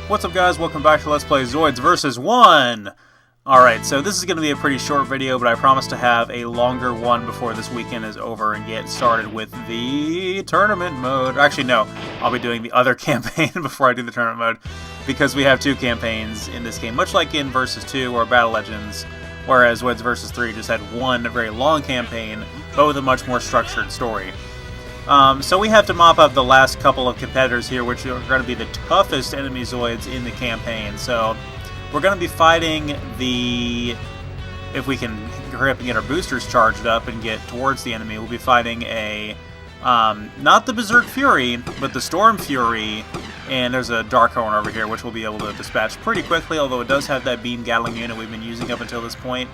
What's up, guys? Welcome back to Let's Play Zoids VS One! Alright, so this is going to be a pretty short video, but I promise to have a longer one before this weekend is over and get started with the tournament mode. Actually, no, I'll be doing the other campaign before I do the tournament mode, because we have two campaigns in this game, much like in Versus 2 or Battle Legends, whereas Zoids vs. 3 just had one very long campaign, but with a much more structured story. So we have to mop up the last couple of competitors here, which are going to be the toughest enemy Zoids in the campaign. So we're going to be fighting the... If we can hurry up and get our boosters charged up and get towards the enemy, we'll be fighting a... not the Berserk Fury, but the Storm Fury. And there's a Dark Horn over here, which we'll be able to dispatch pretty quickly, although it does have that beam Gatling unit we've been using up until this point.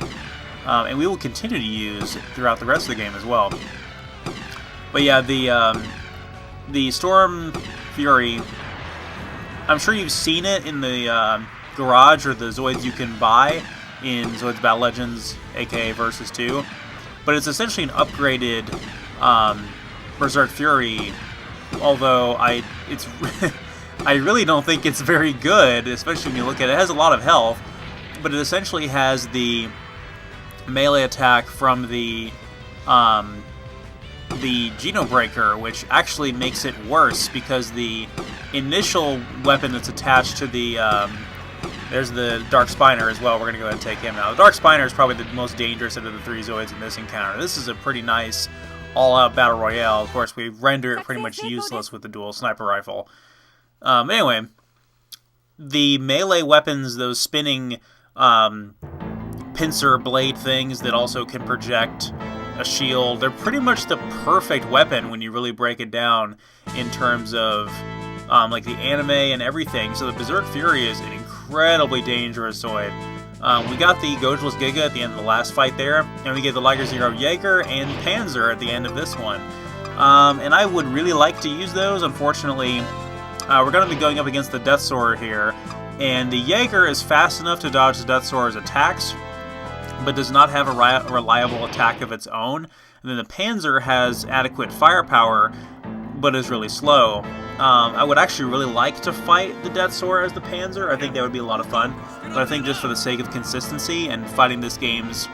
And we will continue to use throughout the rest of the game as well. But yeah, the Storm Fury, I'm sure you've seen it in the garage or the Zoids you can buy in Zoids Battle Legends, aka Versus 2. But it's essentially an upgraded Berserk Fury, although I really don't think it's very good, especially when you look at it. It has a lot of health, but it essentially has the melee attack from the Genobreaker, which actually makes it worse because the initial weapon that's attached to the there's the Dark Spiner as well. We're going to go ahead and take him now. The Dark Spiner is probably the most dangerous out of the three Zoids in this encounter. This is a pretty nice all-out battle royale. Of course, we render it pretty much useless with the dual sniper rifle. Anyway, the melee weapons, those spinning pincer blade things that also can project a shield, they're pretty much the perfect weapon when you really break it down in terms of like the anime and everything. So the Berserk Fury is an incredibly dangerous Zoid. We got the Gogeless Giga at the end of the last fight there, and we get the Liger Zero Jaeger and Panzer at the end of this one. And I would really like to use those. Unfortunately, we're going to be going up against the Death Sword here, and the Jaeger is fast enough to dodge the Death Sword's attacks, but does not have a reliable attack of its own. And then the Panzer has adequate firepower, but is really slow. I would actually really like to fight the Death Sword as the Panzer. I think that would be a lot of fun. But I think just for the sake of consistency and fighting this game's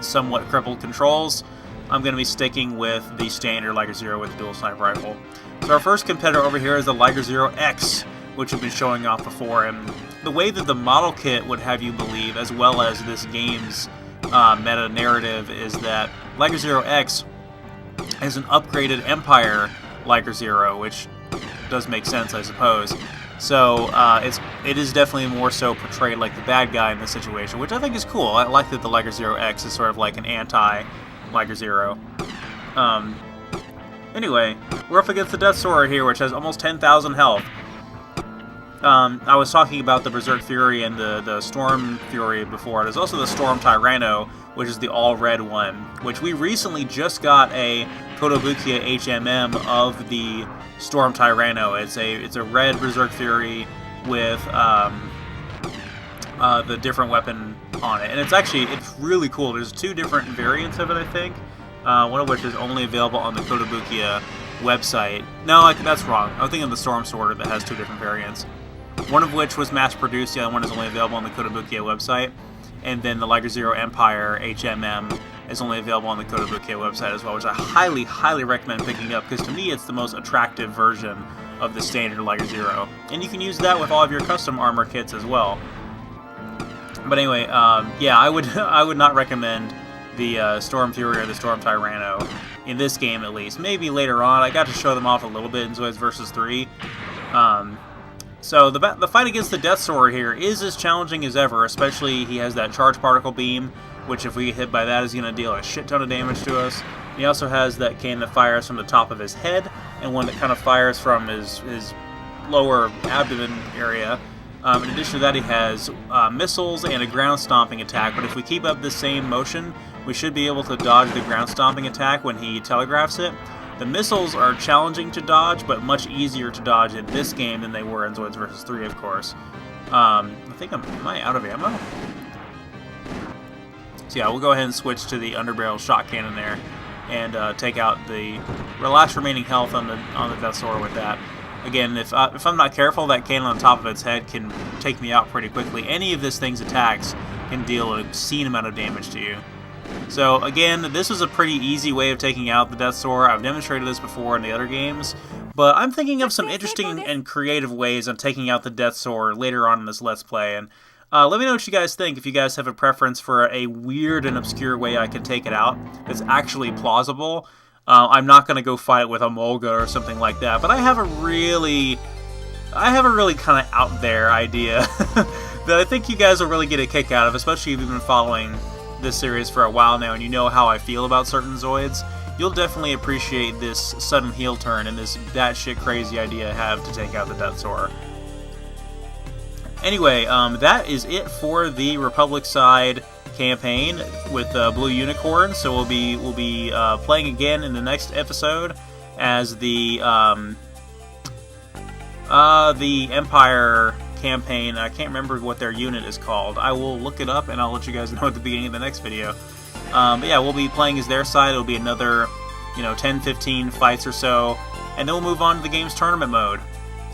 somewhat crippled controls, I'm going to be sticking with the standard Liger Zero with the dual sniper rifle. So our first competitor over here is the Liger Zero X, which we've been showing off before. And the way that the model kit would have you believe, as well as this game's meta narrative, is that Liger Zero X is an upgraded Empire Liger Zero, which does make sense, I suppose. So it is definitely more so portrayed like the bad guy in this situation, which I think is cool. I like that the Liger Zero X is sort of like an anti-Liger Zero. Anyway, we're up against the Death Sword here, which has almost 10,000 health. I was talking about the Berserk Fury and the Storm Fury before. There's also the Storm Tyranno, which is the all-red one, which we recently just got a Kotobukiya HMM of the Storm Tyranno. It's a red Berserk Fury with the different weapon on it, and it's really cool. There's two different variants of it, I think. One of which is only available on the Kotobukiya website. No, that's wrong. I'm thinking of the Storm Sword that has two different variants. One of which was mass-produced, the other one is only available on the Kotobukiya website. And then the Liger Zero Empire HMM is only available on the Kotobukiya website as well, which I highly, highly recommend picking up, because to me it's the most attractive version of the standard Liger Zero. And you can use that with all of your custom armor kits as well. But anyway, yeah, I would not recommend the Storm Fury or the Storm Tyranno in this game, at least. Maybe later on. I got to show them off a little bit in Zoids vs. 3. So the fight against the Death Sword here is as challenging as ever, especially he has that Charge Particle Beam, which if we get hit by that is going to deal a shit ton of damage to us. He also has that cannon that fires from the top of his head, and one that kind of fires from his lower abdomen area. In addition to that, he has missiles and a ground stomping attack, but if we keep up the same motion, we should be able to dodge the ground stomping attack when he telegraphs it. The missiles are challenging to dodge, but much easier to dodge in this game than they were in Zoids vs. 3, of course. I think am I out of ammo? So yeah, we'll go ahead and switch to the underbarrel shot cannon there, and take out the last remaining health on the Death Sword with that. Again, if I'm not careful, that cannon on top of its head can take me out pretty quickly. Any of this thing's attacks can deal an obscene amount of damage to you. So again, this was a pretty easy way of taking out the Death Soar. I've demonstrated this before in the other games, but I'm thinking of some interesting and creative ways of taking out the Death Soar later on in this Let's Play. And let me know what you guys think, if you guys have a preference for a weird and obscure way I can take it out that's actually plausible. I'm not going to go fight with a Mulga or something like that, but I have a really kind of out there idea that I think you guys will really get a kick out of, especially if you've been following this series for a while now and you know how I feel about certain Zoids. You'll definitely appreciate this sudden heel turn and this batshit crazy idea I have to take out the Death Soar. Anyway, that is it for the Republic side campaign with Blue Unicorn. So we'll be playing again in the next episode as the Empire campaign. I can't remember what their unit is called. I will look it up and I'll let you guys know at the beginning of the next video. But yeah, we'll be playing as their side. It'll be another, 10-15 fights or so, and then we'll move on to the game's tournament mode,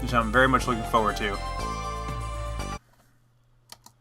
which I'm very much looking forward to.